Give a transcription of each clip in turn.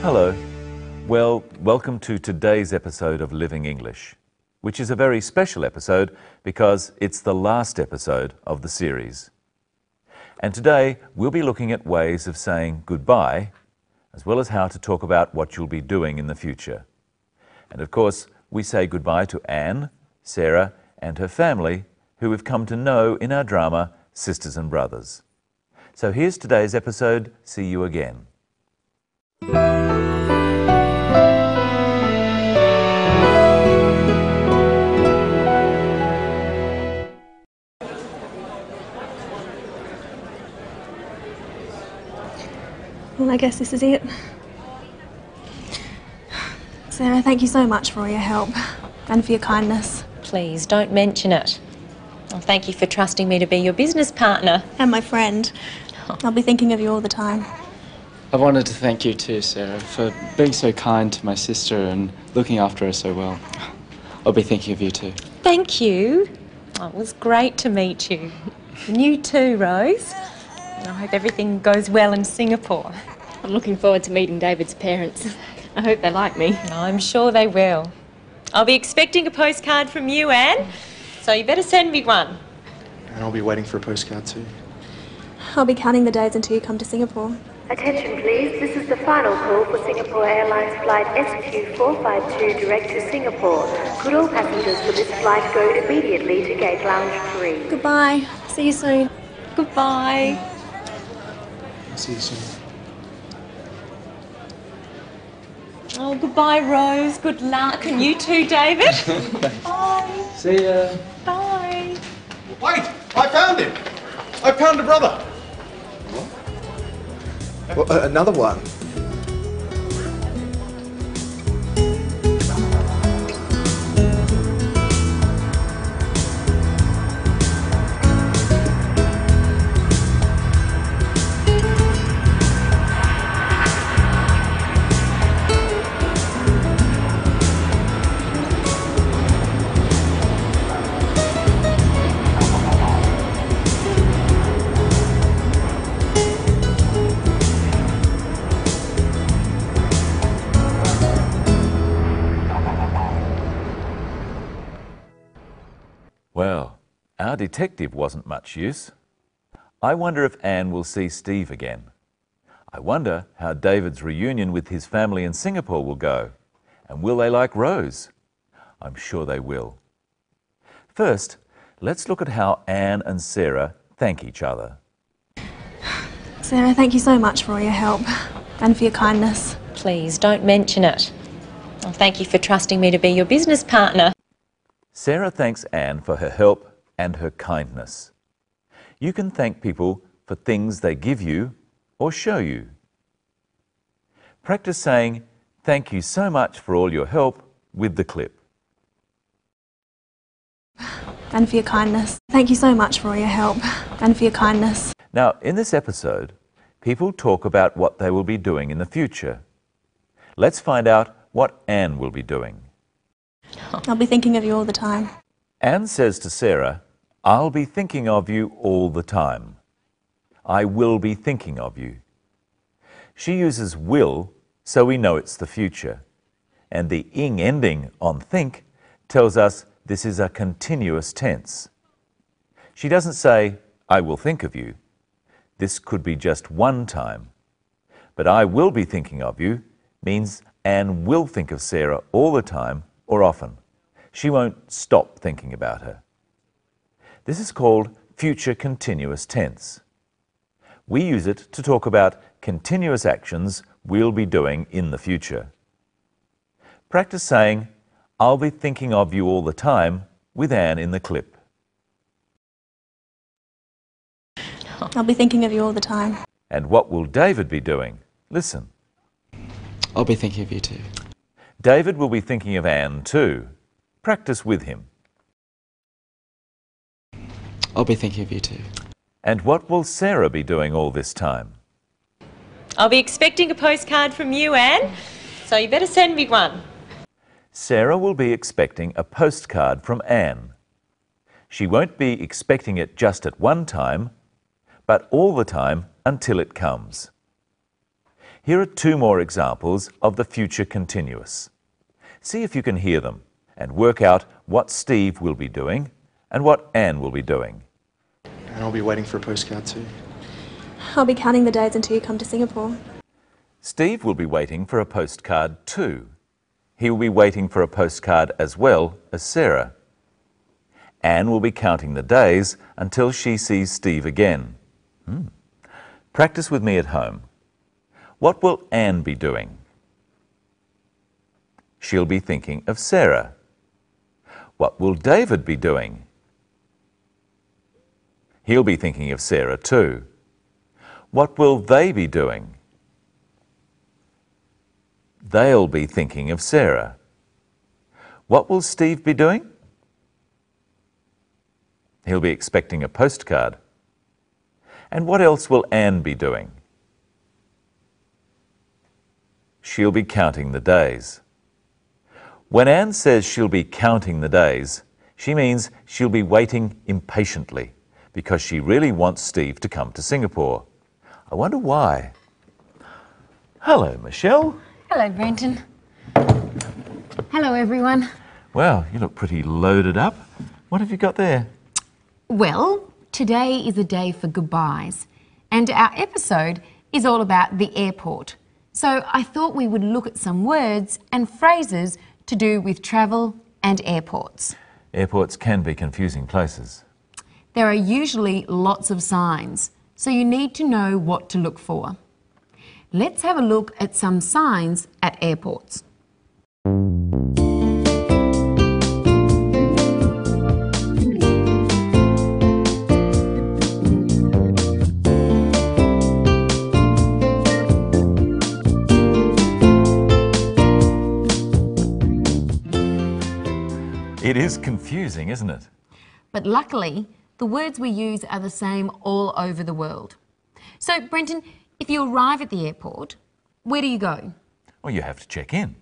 Hello. Well, welcome to today's episode of Living English, which is a very special episode because it's the last episode of the series. And today we'll be looking at ways of saying goodbye, as well as how to talk about what you'll be doing in the future. And of course, we say goodbye to Anne, Sarah, and her family, who we've come to know in our drama, Sisters and Brothers. So here's today's episode. See you again. Well, I guess this is it. Sarah, thank you so much for all your help and for your kindness. Please, don't mention it. Well, thank you for trusting me to be your business partner. And my friend. I'll be thinking of you all the time. I wanted to thank you too, Sarah, for being so kind to my sister and looking after her so well. I'll be thinking of you too. Thank you. Oh, it was great to meet you. And you too, Rose. I hope everything goes well in Singapore. I'm looking forward to meeting David's parents. I hope they like me. I'm sure they will. I'll be expecting a postcard from you, Anne, so you better send me one. And I'll be waiting for a postcard too. I'll be counting the days until you come to Singapore. Attention please, this is the final call for Singapore Airlines flight SQ452 direct to Singapore. Could all passengers for this flight go immediately to gate lounge 3? Goodbye. See you soon. Goodbye. See you soon. Oh, goodbye, Rose. Good luck. And you too, David. Bye. See ya. Bye. Wait! I found him! I found a brother! Well, another one. Well, our detective wasn't much use. I wonder if Anne will see Steve again. I wonder how David's reunion with his family in Singapore will go. And will they like Rose? I'm sure they will. First, let's look at how Anne and Sarah thank each other. Sarah, thank you so much for all your help and for your kindness. Please, don't mention it. Well, thank you for trusting me to be your business partner. Sarah thanks Anne for her help and her kindness. You can thank people for things they give you or show you. Practice saying, "Thank you so much for all your help" with the clip. And for your kindness. Thank you so much for all your help and for your kindness. Now, in this episode, people talk about what they will be doing in the future. Let's find out what Anne will be doing. I'll be thinking of you all the time. Anne says to Sarah, "I'll be thinking of you all the time." I will be thinking of you. She uses will, so we know it's the future. And the ing ending on think tells us this is a continuous tense. She doesn't say, "I will think of you." This could be just one time. But I will be thinking of you means Anne will think of Sarah all the time or often. She won't stop thinking about her. This is called future continuous tense. We use it to talk about continuous actions we'll be doing in the future. Practice saying, "I'll be thinking of you all the time" with Anne in the clip. I'll be thinking of you all the time. And what will David be doing? Listen. I'll be thinking of you too. David will be thinking of Anne too. Practice with him. I'll be thinking of you too. And what will Sarah be doing all this time? I'll be expecting a postcard from you, Anne, so you better send me one. Sarah will be expecting a postcard from Anne. She won't be expecting it just at one time, but all the time until it comes. Here are two more examples of the future continuous. See if you can hear them and work out what Steve will be doing and what Anne will be doing. And I'll be waiting for a postcard too. I'll be counting the days until you come to Singapore. Steve will be waiting for a postcard too. He will be waiting for a postcard as well as Sarah. Anne will be counting the days until she sees Steve again. Practice with me at home. What will Anne be doing? She'll be thinking of Sarah. What will David be doing? He'll be thinking of Sarah too. What will they be doing? They'll be thinking of Sarah. What will Steve be doing? He'll be expecting a postcard. And what else will Anne be doing? She'll be counting the days. When Anne says she'll be counting the days, she means she'll be waiting impatiently because she really wants Steve to come to Singapore. I wonder why. Hello, Michelle. Hello, Brenton. Hello, everyone. Well, you look pretty loaded up. What have you got there? Well, today is a day for goodbyes, and our episode is all about the airport. So I thought we would look at some words and phrases to do with travel and airports. Airports can be confusing places. There are usually lots of signs, so you need to know what to look for. Let's have a look at some signs at airports. It is confusing, isn't it? But luckily, the words we use are the same all over the world. So, Brenton, if you arrive at the airport, where do you go? Well, you have to check in.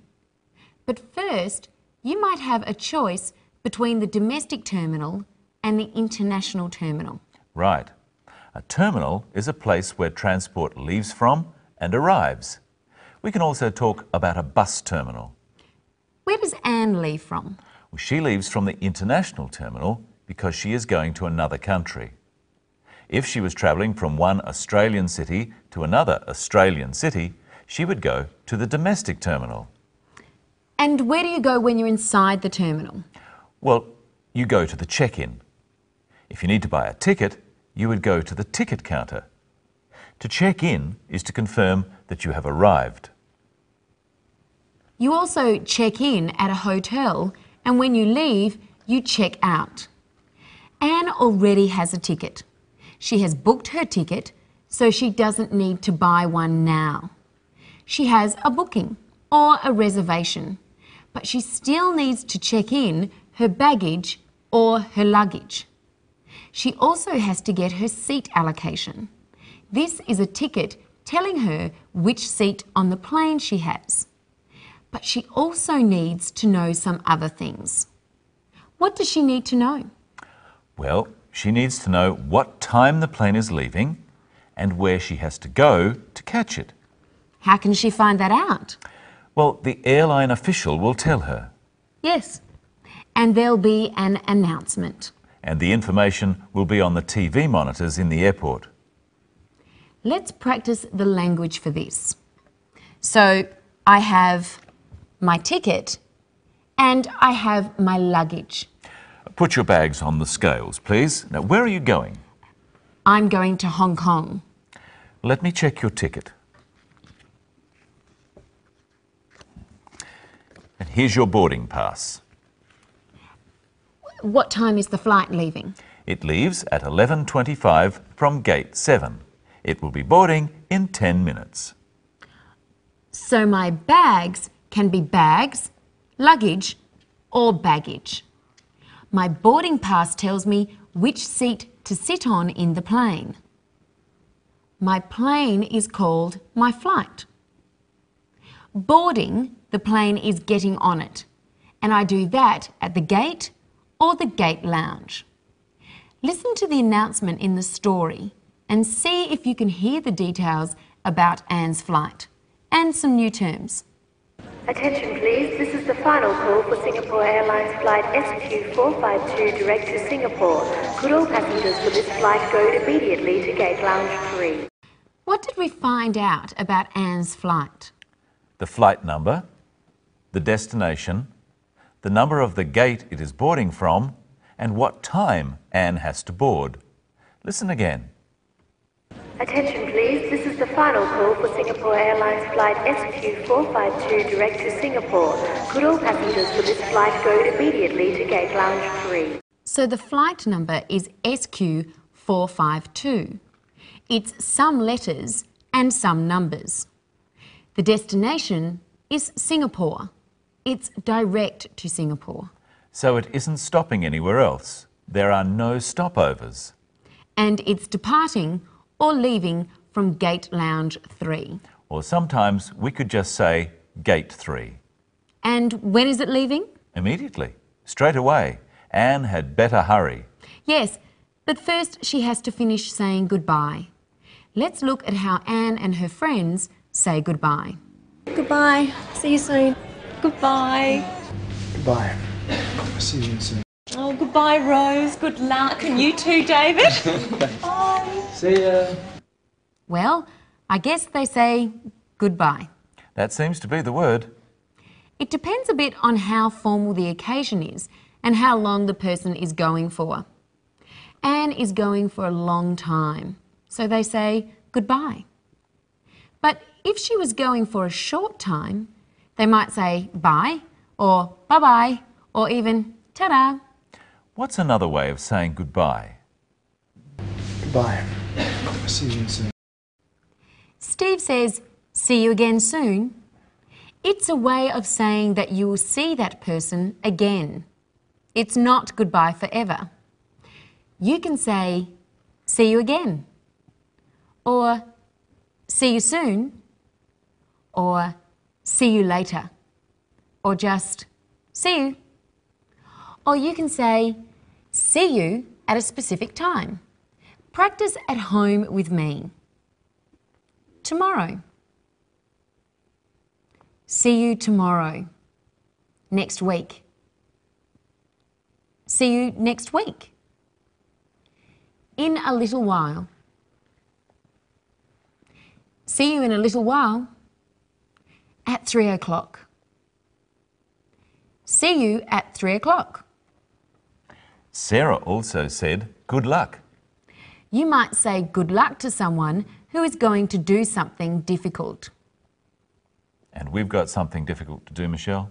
But first, you might have a choice between the domestic terminal and the international terminal. Right. A terminal is a place where transport leaves from and arrives. We can also talk about a bus terminal. Where does Anne leave from? Well, she leaves from the international terminal because she is going to another country. If she was travelling from one Australian city to another Australian city, she would go to the domestic terminal. And where do you go when you're inside the terminal? Well, you go to the check-in. If you need to buy a ticket, you would go to the ticket counter. To check in is to confirm that you have arrived. You also check in at a hotel, and when you leave, you check out. Anne already has a ticket. She has booked her ticket, so she doesn't need to buy one now. She has a booking or a reservation, but she still needs to check in her baggage or her luggage. She also has to get her seat allocation. This is a ticket telling her which seat on the plane she has. But she also needs to know some other things. What does she need to know? Well, she needs to know what time the plane is leaving and where she has to go to catch it. How can she find that out? Well, the airline official will tell her. Yes, and there'll be an announcement. And the information will be on the TV monitors in the airport. Let's practice the language for this. So I have my ticket and I have my luggage. Put your bags on the scales, please. Now, where are you going? I'm going to Hong Kong. Let me check your ticket. And here's your boarding pass. What time is the flight leaving? It leaves at 11:25 from gate 7. It will be boarding in 10 minutes. So my bags can be bags, luggage, or baggage. My boarding pass tells me which seat to sit on in the plane. My plane is called my flight. Boarding, the plane is getting on it, and I do that at the gate or the gate lounge. Listen to the announcement in the story and see if you can hear the details about Anne's flight. and some new terms. Attention please, this is the final call for Singapore Airlines flight SQ452 direct to Singapore. Could all passengers for this flight go immediately to gate lounge 3? What did we find out about Anne's flight? The flight number, the destination, the number of the gate it is boarding from, and what time Anne has to board. Listen again. Attention please, this is the final call for Singapore Airlines flight SQ452 direct to Singapore. Could all passengers for this flight go immediately to gate lounge 3? So the flight number is SQ452. It's some letters and some numbers. The destination is Singapore. It's direct to Singapore. So it isn't stopping anywhere else. There are no stopovers. And it's departing or leaving from gate lounge 3. Or sometimes we could just say gate 3. And when is it leaving? Immediately, straight away. Anne had better hurry. Yes, but first she has to finish saying goodbye. Let's look at how Anne and her friends say goodbye. Goodbye. See you soon. Goodbye. Goodbye. See you soon. Oh, goodbye, Rose. Good luck. And you too, David. Bye. See ya. Well, I guess they say goodbye. That seems to be the word. It depends a bit on how formal the occasion is and how long the person is going for. Anne is going for a long time, so they say goodbye. But if she was going for a short time, they might say bye or bye-bye or even ta-da. What's another way of saying goodbye? Goodbye. See you soon. Steve says, see you again soon. It's a way of saying that you will see that person again. It's not goodbye forever. You can say, see you again, or see you soon, or see you later, or just see you. Or you can say, see you at a specific time. Practice at home with me. Tomorrow. See you tomorrow. Next week. See you next week. In a little while. See you in a little while. At 3 o'clock. See you at 3 o'clock. Sarah also said good luck. You might say good luck to someone who is going to do something difficult. And we've got something difficult to do, Michelle.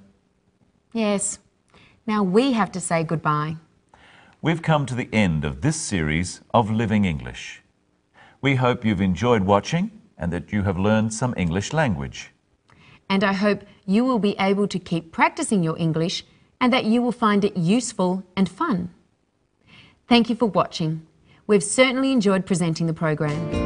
Yes. Now we have to say goodbye. We've come to the end of this series of Living English. We hope you've enjoyed watching and that you have learned some English language. And I hope you will be able to keep practicing your English and that you will find it useful and fun. Thank you for watching. We've certainly enjoyed presenting the program.